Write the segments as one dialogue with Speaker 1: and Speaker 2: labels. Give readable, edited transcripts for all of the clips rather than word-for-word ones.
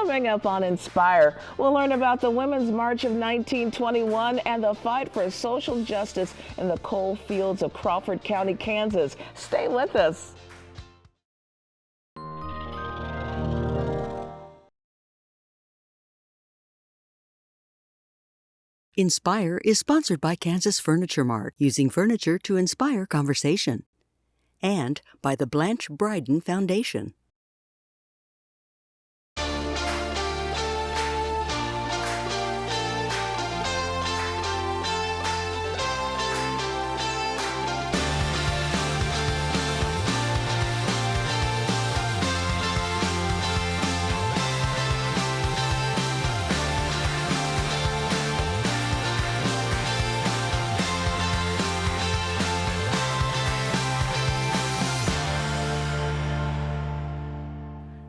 Speaker 1: Coming up on Inspire, we'll learn about the Women's March of 1921 and the fight for social justice in the coal fields of Crawford County, Kansas. Stay with us.
Speaker 2: Inspire is sponsored by Kansas Furniture Mart, using furniture to inspire conversation. And by the Blanche Bryden Foundation.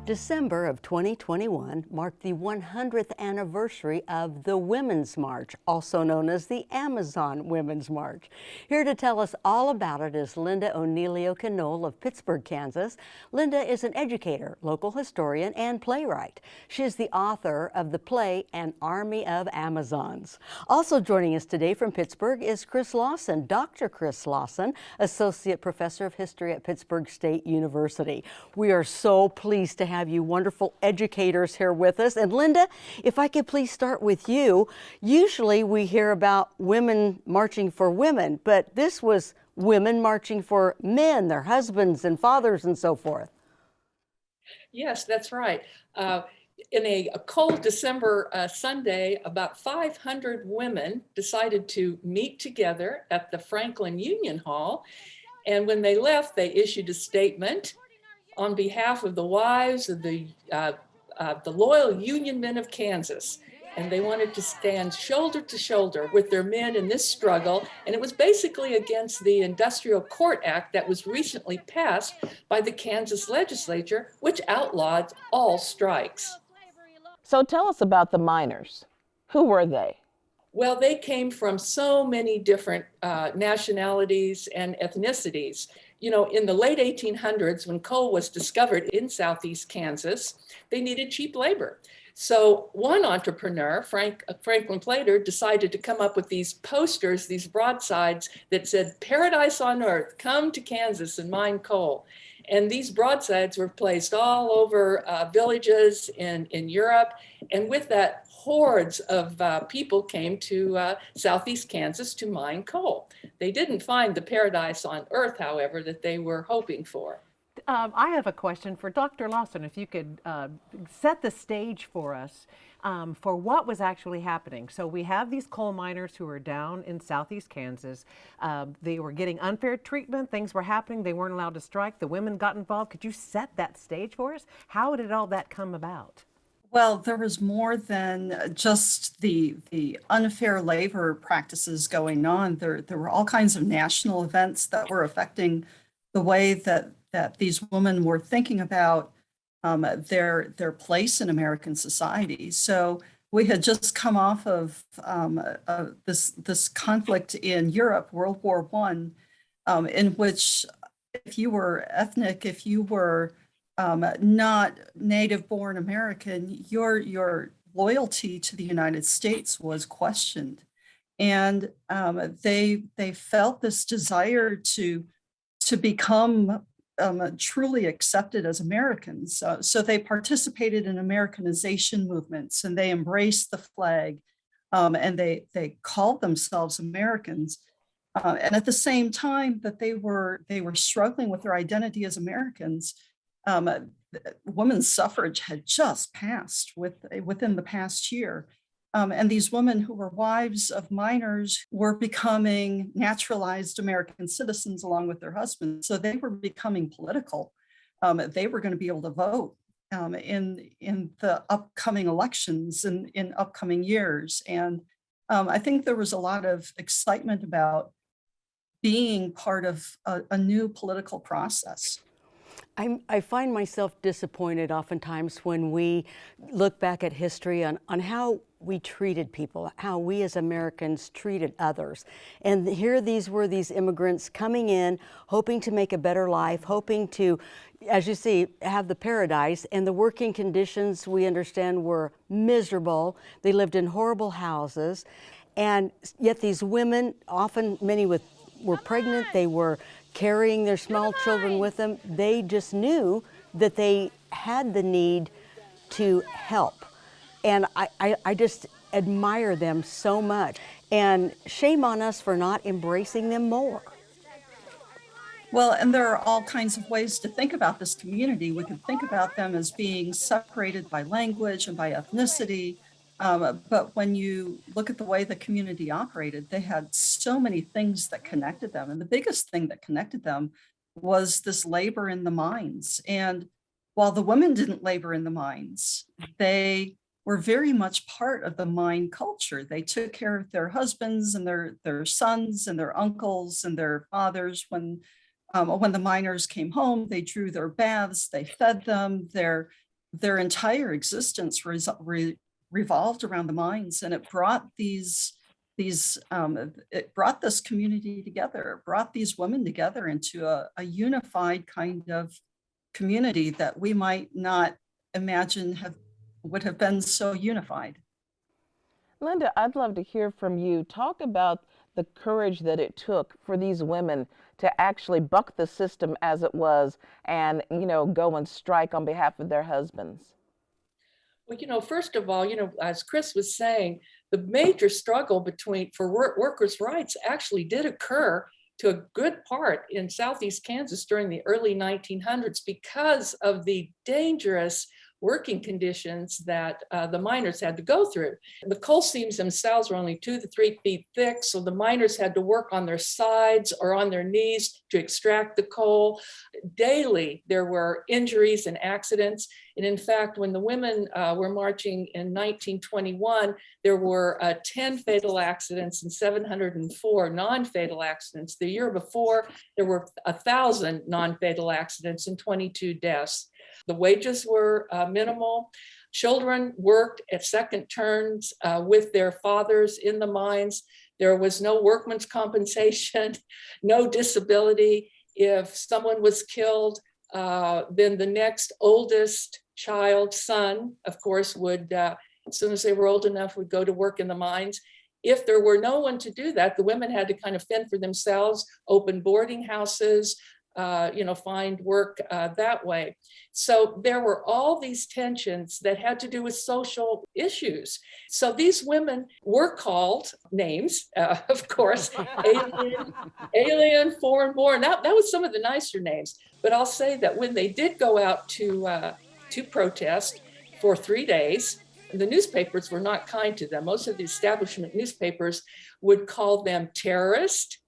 Speaker 2: December of 2021 marked the 100th anniversary of the Women's March, also known as the Amazon Women's March. Here to tell us all about it is Linda O'Neilio-Canole of Pittsburgh, Kansas. Linda is an educator, local historian, and playwright. She is the author of the play An Army of Amazons. Also joining us today from Pittsburgh is Chris Lawson, Dr. Chris Lawson, Associate Professor of History at Pittsburgh State University. We are so pleased to have you wonderful educators here with us. And Linda, if I could please start with you. Usually we hear about women marching for women, but this was women marching for men, their husbands and fathers and so forth.
Speaker 3: Yes, that's right. In a cold December Sunday, about 500 women decided to meet together at the Franklin Union Hall. And when they left, they issued a statement on behalf of the wives of the loyal Union men of Kansas. And they wanted to stand shoulder to shoulder with their men in this struggle. And it was basically against the Industrial Court Act that was recently passed by the Kansas legislature, which outlawed all strikes.
Speaker 1: So tell us about the miners. Who were they?
Speaker 3: Well, they came from so many different nationalities and ethnicities. You know, in the late 1800s, when coal was discovered in southeast Kansas, they needed cheap labor. So one entrepreneur, Franklin Plater, decided to come up with these posters, these broadsides that said, "Paradise on earth, come to Kansas and mine coal." And these broadsides were placed all over villages in Europe. And with that, hordes of people came to southeast Kansas to mine coal. They didn't find the paradise on earth, however, that they were hoping for.
Speaker 4: I have a question for Dr. Lawson, if you could set the stage for us for what was actually happening. So we have these coal miners who are down in southeast Kansas. They were getting unfair treatment. Things were happening. They weren't allowed to strike. The women got involved. Could you set that stage for us? How did all that come about?
Speaker 5: Well, there was more than just the unfair labor practices going on. There were all kinds of national events that were affecting the way that these women were thinking about their place in American society. So we had just come off of this conflict in Europe, World War I, in which if you were ethnic, if you were not native-born American, your loyalty to the United States was questioned, and they felt this desire to become truly accepted as Americans. So they participated in Americanization movements, and they embraced the flag, and they called themselves Americans. And at the same time that they were struggling with their identity as Americans, women's suffrage had just passed within the past year. And these women who were wives of miners were becoming naturalized American citizens along with their husbands. So they were becoming political. They were going to be able to vote in the upcoming elections in upcoming years. And I think there was a lot of excitement about being part of a new political process.
Speaker 2: I find myself disappointed oftentimes when we look back at history on how we treated people, how we as Americans treated others. And here these were these immigrants coming in, hoping to make a better life, hoping to, as you see, have the paradise. And the working conditions, we understand, were miserable. They lived in horrible houses. And yet these women, often many were pregnant, they were carrying their small children with them. They just knew that they had the need to help. And I just admire them so much. And shame on us for not embracing them more.
Speaker 5: Well, and there are all kinds of ways to think about this community. We can think about them as being separated by language and by ethnicity. But when you look at the way the community operated, they had so many things that connected them. And the biggest thing that connected them was this labor in the mines. And while the women didn't labor in the mines, they were very much part of the mine culture. They took care of their husbands and their sons and their uncles and their fathers. When the miners came home, they drew their baths, they fed them. Their entire existence revolved around the mines, and it brought it brought this community together. It brought these women together into a unified kind of community that we might not imagine would have been so unified.
Speaker 1: Linda, I'd love to hear from you. Talk about the courage that it took for these women to actually buck the system as it was and, go and strike on behalf of their husbands.
Speaker 3: Well, first of all, as Chris was saying, the major struggle for workers' rights actually did occur to a good part in Southeast Kansas during the early 1900s because of the dangerous working conditions that the miners had to go through. The coal seams themselves were only 2 to 3 feet thick, so the miners had to work on their sides or on their knees to extract the coal. Daily, there were injuries and accidents. And in fact, when the women were marching in 1921, there were 10 fatal accidents and 704 non-fatal accidents. The year before, there were 1,000 non-fatal accidents and 22 deaths. The wages were minimal. Children worked at second turns with their fathers in the mines. There was no workman's compensation, no disability. If someone was killed, then the next oldest child, son, of course, would, as soon as they were old enough, would go to work in the mines. If there were no one to do that, the women had to kind of fend for themselves, open boarding houses, find work that way. So there were all these tensions that had to do with social issues. So these women were called names, of course, alien, foreign born. That was some of the nicer names. But I'll say that when they did go out to protest for 3 days, the newspapers were not kind to them. Most of the establishment newspapers would call them terrorist,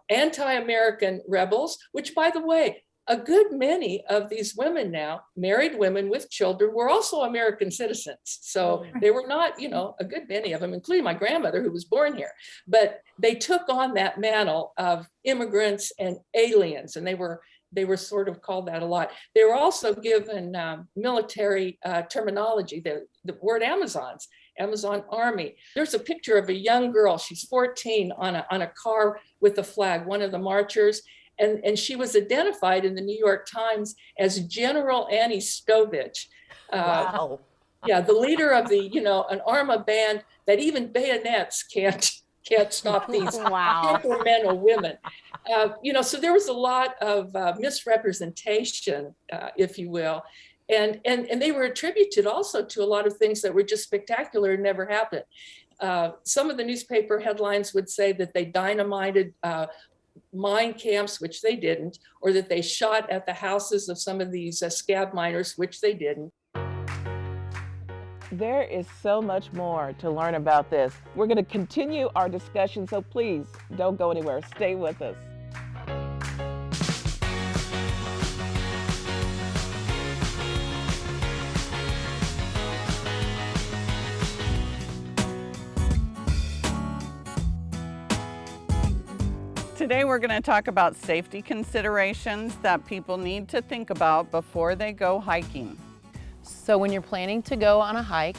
Speaker 3: anti-American rebels, which, by the way, a good many of these women now, married women with children, were also American citizens. So they were not, a good many of them, including my grandmother who was born here, but they took on that mantle of immigrants and aliens, and they were sort of called that a lot. They were also given military terminology, the word Amazons. Amazon Army. There's a picture of a young girl, she's 14, on a car with a flag, one of the marchers, and she was identified in the New York Times as General Annie Stovich.
Speaker 2: Wow.
Speaker 3: Yeah, the leader of an Arma band that even bayonets can't stop these temperamental women. So there was a lot of misrepresentation, if you will. And they were attributed also to a lot of things that were just spectacular and never happened. Some of the newspaper headlines would say that they dynamited mine camps, which they didn't, or that they shot at the houses of some of these scab miners, which they didn't.
Speaker 1: There is so much more to learn about this. We're going to continue our discussion, so please don't go anywhere. Stay with us.
Speaker 6: Today we're going to talk about safety considerations that people need to think about before they go hiking.
Speaker 7: So when you're planning to go on a hike,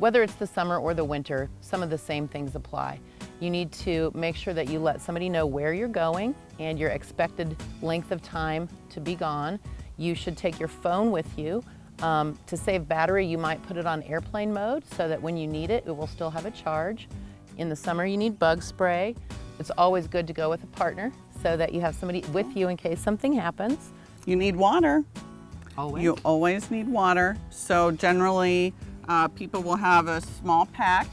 Speaker 7: Whether it's the summer or the winter, some of the same things apply. You need to make sure that you let somebody know where you're going and your expected length of time to be gone. You should take your phone with you. To save battery, you might put it on airplane mode so that when you need it, it will still have a charge. In the summer, you need bug spray. It's always good to go with a partner so that you have somebody with you in case something happens.
Speaker 6: You need water.
Speaker 7: Always.
Speaker 6: You always need water. So generally, people will have a small pack.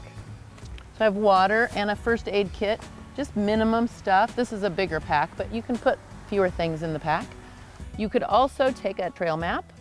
Speaker 7: So I have water and a first aid kit, just minimum stuff. This is a bigger pack, but you can put fewer things in the pack. You could also take a trail map.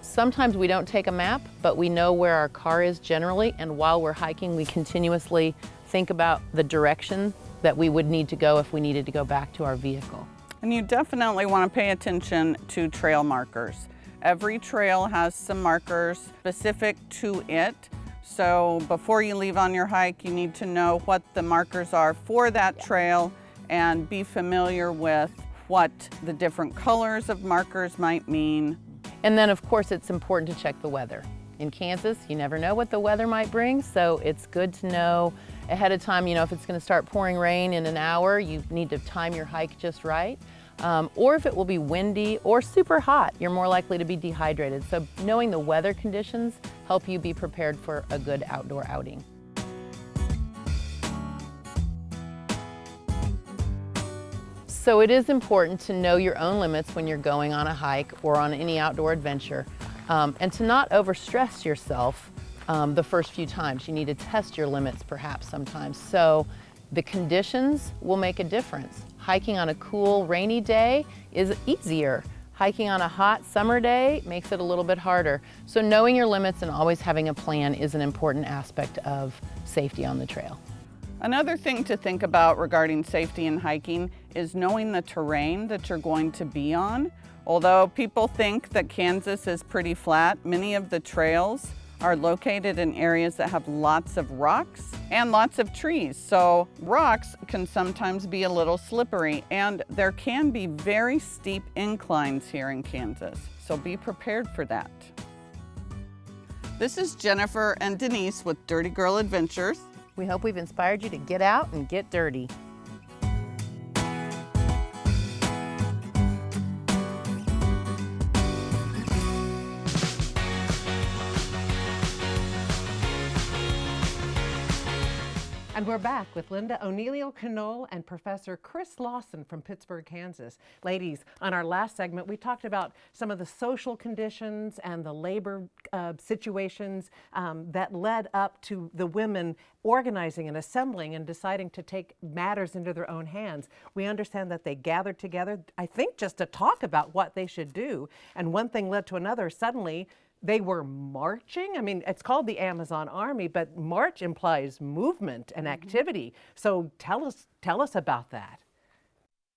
Speaker 7: Sometimes we don't take a map, but we know where our car is generally, and while we're hiking, we continuously think about the direction that we would need to go if we needed to go back to our vehicle.
Speaker 6: And you definitely want to pay attention to trail markers. Every trail has some markers specific to it. So before you leave on your hike, you need to know what the markers are for that trail and be familiar with what the different colors of markers might mean.
Speaker 7: And then of course it's important to check the weather. In Kansas, you never know what the weather might bring, so it's good to know ahead of time, if it's going to start pouring rain in an hour, you need to time your hike just right. Or if it will be windy or super hot, you're more likely to be dehydrated. So knowing the weather conditions help you be prepared for a good outdoor outing. So it is important to know your own limits when you're going on a hike or on any outdoor adventure, and to not overstress yourself the first few times. You need to test your limits perhaps sometimes. So the conditions will make a difference. Hiking on a cool, rainy day is easier. Hiking on a hot summer day makes it a little bit harder. So knowing your limits and always having a plan is an important aspect of safety on the trail.
Speaker 6: Another thing to think about regarding safety in hiking is knowing the terrain that you're going to be on. Although people think that Kansas is pretty flat, many of the trails are located in areas that have lots of rocks and lots of trees. So rocks can sometimes be a little slippery, and there can be very steep inclines here in Kansas. So be prepared for that. This is Jennifer and Denise with Dirty Girl Adventures.
Speaker 7: We hope we've inspired you to get out and get dirty.
Speaker 4: And we're back with Linda O'Neill-Knoll and Professor Chris Lawson from Pittsburgh, Kansas. Ladies, on our last segment, we talked about some of the social conditions and the labor situations that led up to the women organizing and assembling and deciding to take matters into their own hands. We understand that they gathered together, I think, just to talk about what they should do. And one thing led to another. Suddenly, they were marching. I mean, it's called the Amazon Army, but march implies movement and activity. So tell us about that.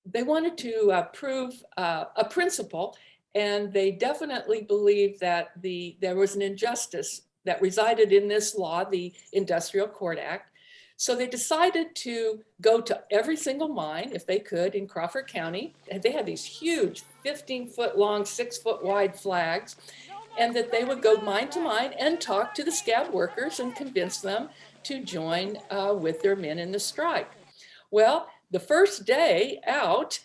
Speaker 3: They wanted to prove a principle, and they definitely believed that there was an injustice that resided in this law, the Industrial Court Act. So they decided to go to every single mine, if they could, in Crawford County. And they had these huge 15-foot long, 6-foot wide flags, and that they would go mine to mine and talk to the scab workers and convince them to join with their men in the strike. Well, the first day out,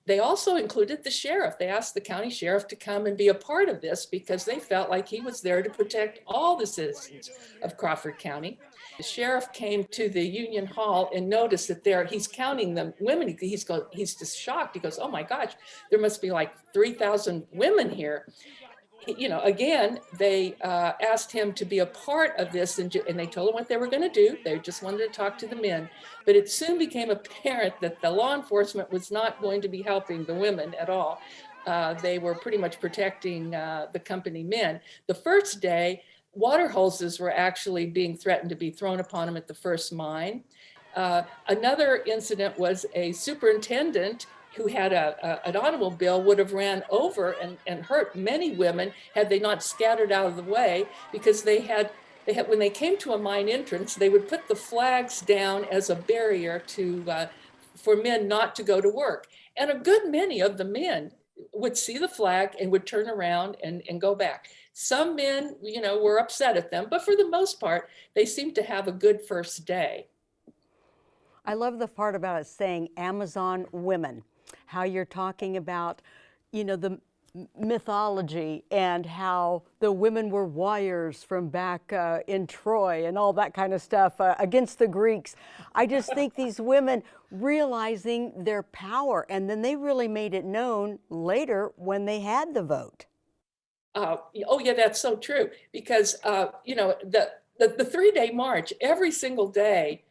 Speaker 3: they also included the sheriff. They asked the county sheriff to come and be a part of this because they felt like he was there to protect all the citizens of Crawford County. The sheriff came to the Union Hall and noticed that he's counting the women. He's just shocked. He goes, "Oh my gosh, there must be like 3,000 women here." Again, they asked him to be a part of this, and they told him what they were going to do. They just wanted to talk to the men. But it soon became apparent that the law enforcement was not going to be helping the women at all. They were pretty much protecting the company men. The first day, water hoses were actually being threatened to be thrown upon them at the first mine. Another incident was a superintendent who had an automobile would have ran over and hurt many women had they not scattered out of the way, because they had when they came to a mine entrance, they would put the flags down as a barrier for men not to go to work. And a good many of the men would see the flag and would turn around and go back. Some men, were upset at them, but for the most part, they seemed to have a good first day.
Speaker 2: I love the part about it saying Amazon women, how you're talking about, the mythology and how the women were warriors from back in Troy and all that kind of stuff against the Greeks. I just think these women realizing their power, and then they really made it known later when they had the vote.
Speaker 3: Oh yeah, that's so true. Because the 3-day march, every single day,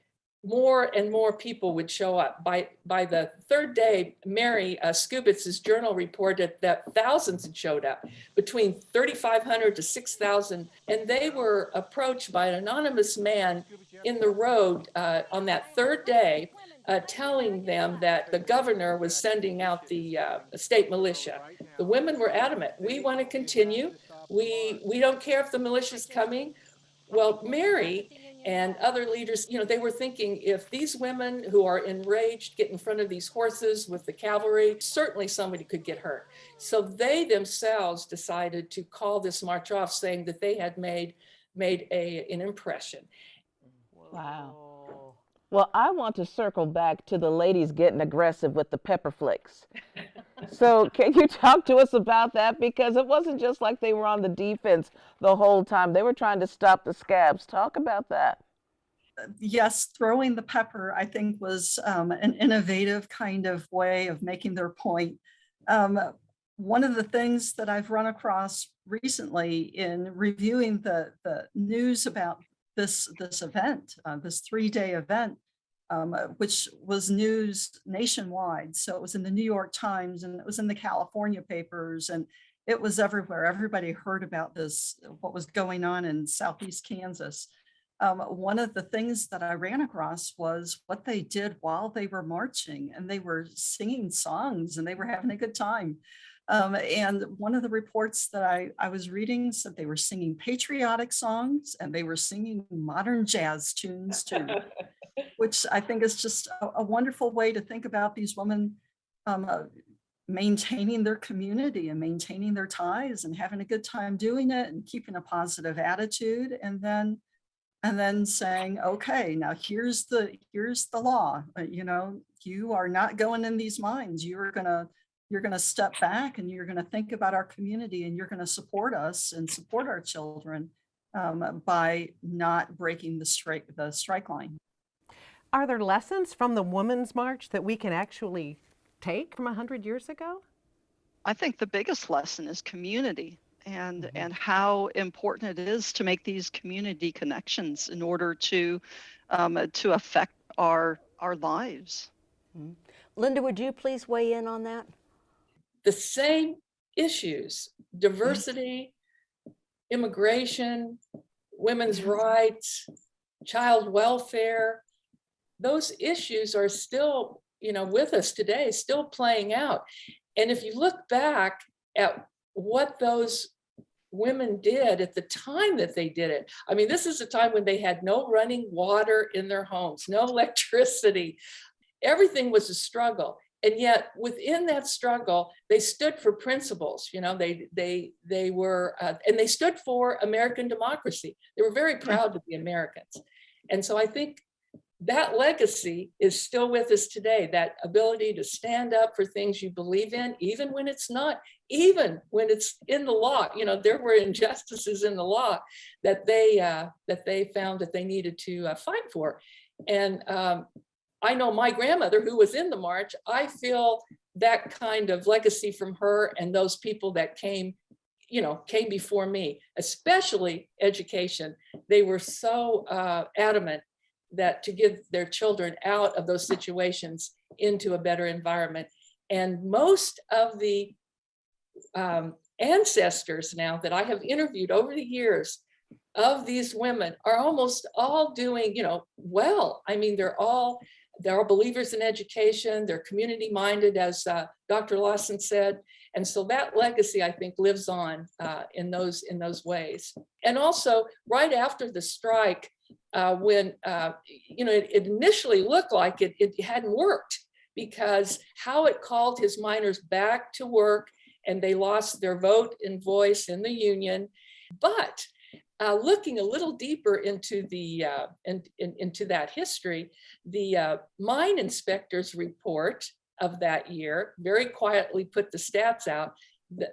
Speaker 3: more and more people would show up. By the third day, Mary Skubitz's journal reported that thousands had showed up, between 3,500 to 6,000, and they were approached by an anonymous man in the road on that third day, telling them that the governor was sending out the state militia. The women were adamant. We want to continue. We don't care if the militia's coming. Well, Mary and other leaders, they were thinking, if these women who are enraged get in front of these horses with the cavalry, certainly somebody could get hurt. So they themselves decided to call this march off, saying that they had made an impression.
Speaker 1: Wow. Well, I want to circle back to the ladies getting aggressive with the pepper flakes. So can you talk to us about that? Because it wasn't just like they were on the defense the whole time. They were trying to stop the scabs. Talk about that.
Speaker 5: Yes, throwing the pepper, I think, was an innovative kind of way of making their point. One of the things that I've run across recently in reviewing the news about this event, this 3-day event, which was news nationwide. So it was in the New York Times and it was in the California papers and it was everywhere. Everybody heard about this, what was going on in Southeast Kansas. One of the things that I ran across was what they did while they were marching, and they were singing songs and they were having a good time. And one of the reports that I was reading said they were singing patriotic songs and they were singing modern jazz tunes too, which I think is just a wonderful way to think about these women maintaining their community and maintaining their ties and having a good time doing it and keeping a positive attitude, and then saying, okay, now here's the law. You are not going in these mines. You're gonna step back and you're gonna think about our community and you're gonna support us and support our children by not breaking the strike line.
Speaker 4: Are there lessons from the Women's March that we can actually take from 100 years ago?
Speaker 8: I think the biggest lesson is community and how important it is to make these community connections in order to affect our lives.
Speaker 2: Mm-hmm. Linda, would you please weigh in on that?
Speaker 3: The same issues, diversity, immigration, women's rights, child welfare, those issues are still, with us today, still playing out. And if you look back at what those women did at the time that they did it, I mean, this is a time when they had no running water in their homes, no electricity. Everything was a struggle. And yet within that struggle, they stood for principles. They were, and they stood for American democracy. They were very proud to be Americans. And so I think that legacy is still with us today, that ability to stand up for things you believe in, even when it's not, even when it's in the law. There were injustices in the law that they found that they needed to fight for. And I know my grandmother, who was in the march, I feel that kind of legacy from her and those people that came before me, especially education. They were so adamant that to give their children out of those situations into a better environment. And most of the ancestors now that I have interviewed over the years of these women are almost all doing, well. I mean, they're all believers in education. They're community minded, as Dr. Lawson said. And so that legacy, I think, lives on in those ways. And also, right after the strike, when it initially looked like it hadn't worked, because how it called his miners back to work and they lost their vote and voice in the Union. But looking a little deeper into the into that history, the mine inspectors report of that year very quietly put the stats out.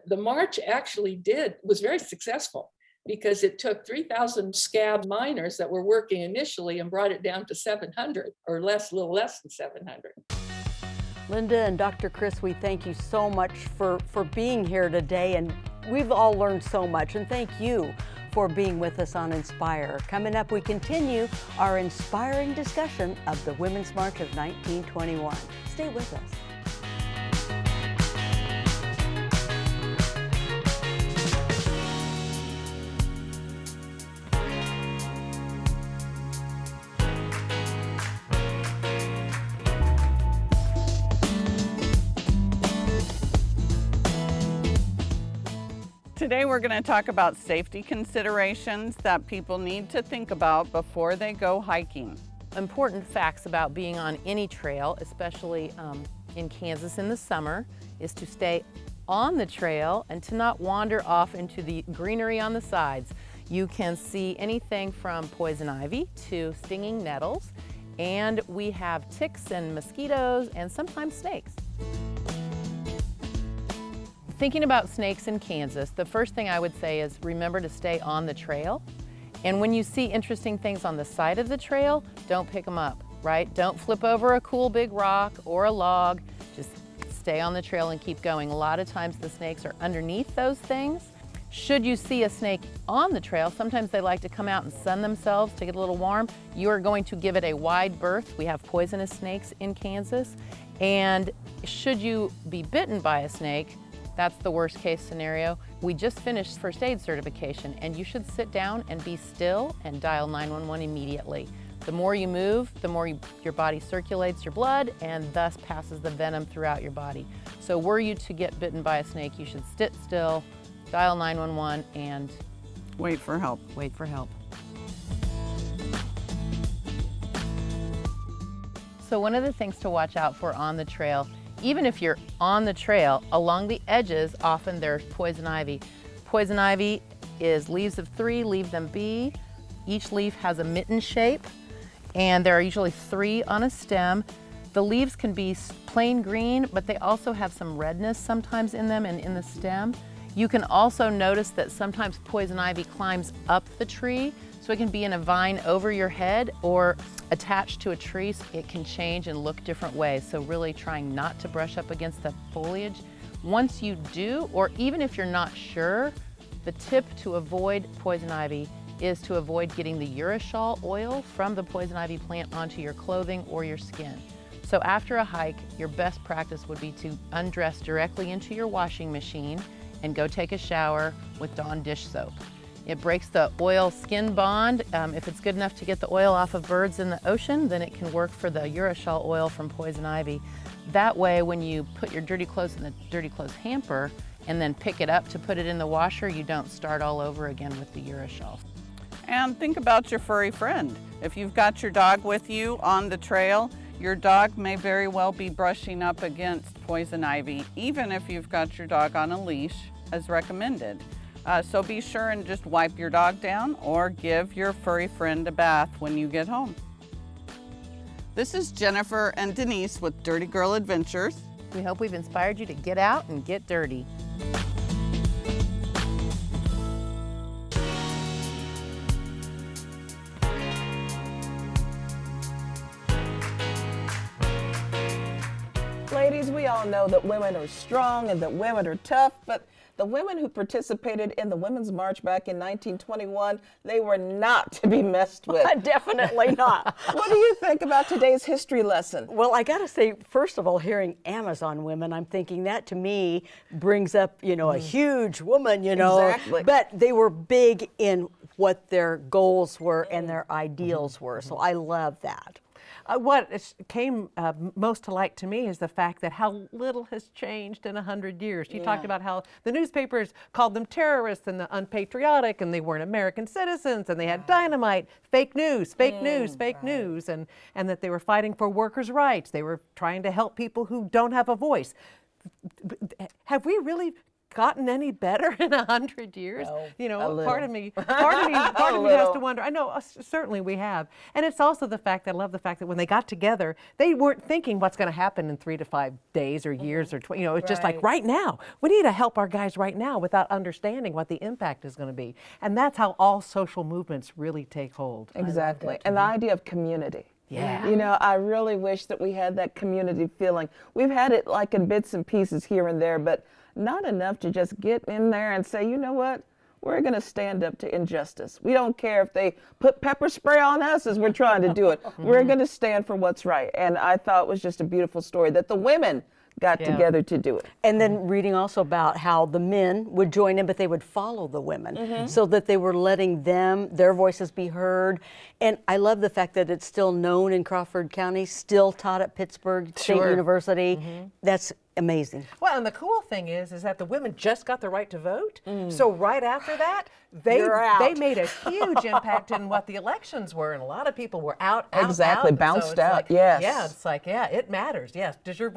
Speaker 3: The march actually was very successful, because it took 3,000 scab miners that were working initially and brought it down to 700, or less, a little less than 700.
Speaker 2: Linda and Dr. Chris, we thank you so much for being here today, and we've all learned so much, and thank you for being with us on Inspire. Coming up, we continue our inspiring discussion of the Women's March of 1921. Stay with us.
Speaker 6: Today we're going to talk about safety considerations that people need to think about before they go hiking.
Speaker 7: Important facts about being on any trail, especially in Kansas in the summer, is to stay on the trail and to not wander off into the greenery on the sides. You can see anything from poison ivy to stinging nettles, and we have ticks and mosquitoes and sometimes snakes. Thinking about snakes in Kansas, the first thing I would say is remember to stay on the trail. And when you see interesting things on the side of the trail, don't pick them up, right? Don't flip over a cool big rock or a log. Just stay on the trail and keep going. A lot of times the snakes are underneath those things. Should you see a snake on the trail, sometimes they like to come out and sun themselves to get a little warm. You are going to give it a wide berth. We have poisonous snakes in Kansas. And should you be bitten by a snake, that's the worst case scenario. We just finished first aid certification, and you should sit down and be still and dial 911 immediately. The more you move, the more your body circulates your blood and thus passes the venom throughout your body. So were you to get bitten by a snake, you should sit still, dial 911, and
Speaker 6: Wait for help.
Speaker 7: wait for help. So one of the things to watch out for on the trail, even if you're on the trail, along the edges, often there's poison ivy. Poison ivy is leaves of 3, leave them be. Each leaf has a mitten shape, and there are usually 3 on a stem. The leaves can be plain green, but they also have some redness sometimes in them and in the stem. You can also notice that sometimes poison ivy climbs up the tree, so it can be in a vine over your head or attached to a tree. It can change and look different ways, so really trying not to brush up against the foliage. Once you do, or even if you're not sure, the tip to avoid poison ivy is to avoid getting the urushiol oil from the poison ivy plant onto your clothing or your skin. So after a hike, your best practice would be to undress directly into your washing machine and go take a shower with Dawn dish soap. It breaks the oil-skin bond. If it's good enough to get the oil off of birds in the ocean, then it can work for the urushiol oil from poison ivy. That way, when you put your dirty clothes in the dirty clothes hamper and then pick it up to put it in the washer, you don't start all over again with the urushiol.
Speaker 6: And think about your furry friend. If you've got your dog with you on the trail, your dog may very well be brushing up against poison ivy, even if you've got your dog on a leash as recommended. So be sure and just wipe your dog down or give your furry friend a bath when you get home. This is Jennifer and Denise with Dirty Girl Adventures.
Speaker 7: We hope we've inspired you to get out and get dirty.
Speaker 1: Ladies, we all know that women are strong and that women are tough, but the women who participated in the Women's March back in 1921, they were not to be messed with.
Speaker 2: Definitely not.
Speaker 1: What do you think about today's history lesson?
Speaker 2: Well, I got to say, first of all, hearing Amazon women, I'm thinking that to me brings up, a huge woman,
Speaker 1: Exactly.
Speaker 2: But they were big in what their goals were and their ideals were. So I love that.
Speaker 4: What came most to light to me is the fact that how little has changed in 100 years. She talked about how the newspapers called them terrorists and the unpatriotic, and they weren't American citizens, and they had dynamite, fake news, fake news, fake news, and that they were fighting for workers' rights. They were trying to help people who don't have a voice. Have we really gotten any better in 100 years?
Speaker 1: No,
Speaker 4: You know,
Speaker 1: a little.
Speaker 4: part of me has
Speaker 1: little.
Speaker 4: to wonder. I know certainly we have. And it's also the fact that I love the fact that when they got together, they weren't thinking what's going to happen in 3 to 5 days or years or you know, it's just like right now. We need to help our guys right now without understanding what the impact is going to be. And that's how all social movements really take hold.
Speaker 1: Exactly. And the idea of community.
Speaker 4: Yeah.
Speaker 1: You know, I really wish that we had that community feeling. We've had it like in bits and pieces here and there, but not enough to just get in there and say, you know what? We're going to stand up to injustice. We don't care if they put pepper spray on us as we're trying to do it. We're going to stand for what's right. And I thought it was just a beautiful story that the women got together to do it.
Speaker 2: And then reading also about how the men would join in, but they would follow the women so that they were letting their voices be heard. And I love the fact that it's still known in Crawford County, still taught at Pittsburgh State University. That's amazing.
Speaker 4: Well, and the cool thing is that the women just got the right to vote. So right after that, they made a huge impact in what the elections were, and a lot of people were out.
Speaker 1: Exactly, bounced
Speaker 4: it's
Speaker 1: out,
Speaker 4: like,
Speaker 1: yes.
Speaker 4: Yeah, it's like, yeah, it matters. Yes. Does your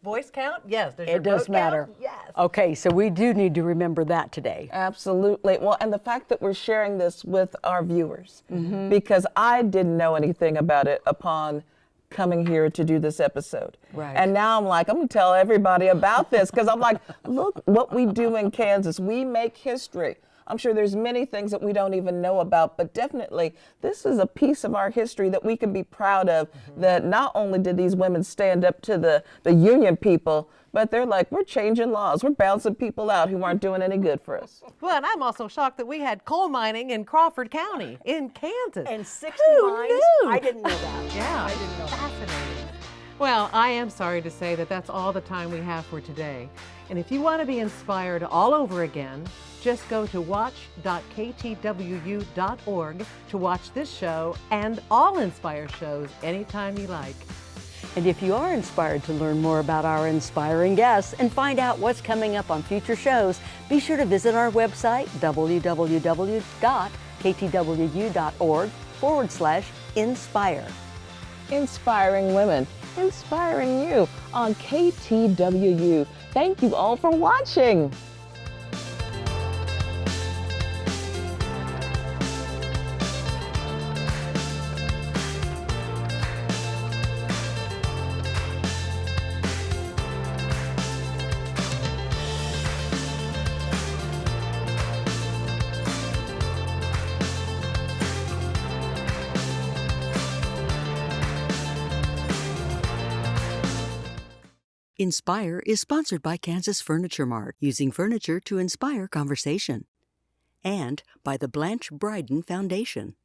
Speaker 4: voice count? Yes. Does your
Speaker 2: It does
Speaker 4: vote
Speaker 2: matter.
Speaker 4: count? Yes.
Speaker 2: Okay, so we do need to remember that today.
Speaker 1: Absolutely. Well, and the fact that we're sharing this with our viewers, because I didn't know anything about it upon coming here to do this episode.
Speaker 2: Right.
Speaker 1: And now I'm like, I'm going to tell everybody about this because I'm like, look what we do in Kansas. We make history. I'm sure there's many things that we don't even know about, but definitely this is a piece of our history that we can be proud of, that not only did these women stand up to the union people, but they're like, we're changing laws. We're bouncing people out who aren't doing any good for us.
Speaker 4: Well, and I'm also shocked that we had coal mining in Crawford County in Kansas.
Speaker 2: And 60
Speaker 4: Who
Speaker 2: mines?
Speaker 4: knew?
Speaker 2: I didn't know that.
Speaker 4: Yeah, I didn't know. Fascinating. Well, I am sorry to say that that's all the time we have for today. And if you want to be inspired all over again, just go to watch.ktwu.org to watch this show and all Inspire shows anytime you like.
Speaker 2: And if you are inspired to learn more about our inspiring guests and find out what's coming up on future shows, be sure to visit our website, www.ktwu.org/inspire.
Speaker 1: Inspiring women, inspiring you on KTWU. Thank you all for watching.
Speaker 2: Inspire is sponsored by Kansas Furniture Mart, using furniture to inspire conversation, and by the Blanche Bryden Foundation.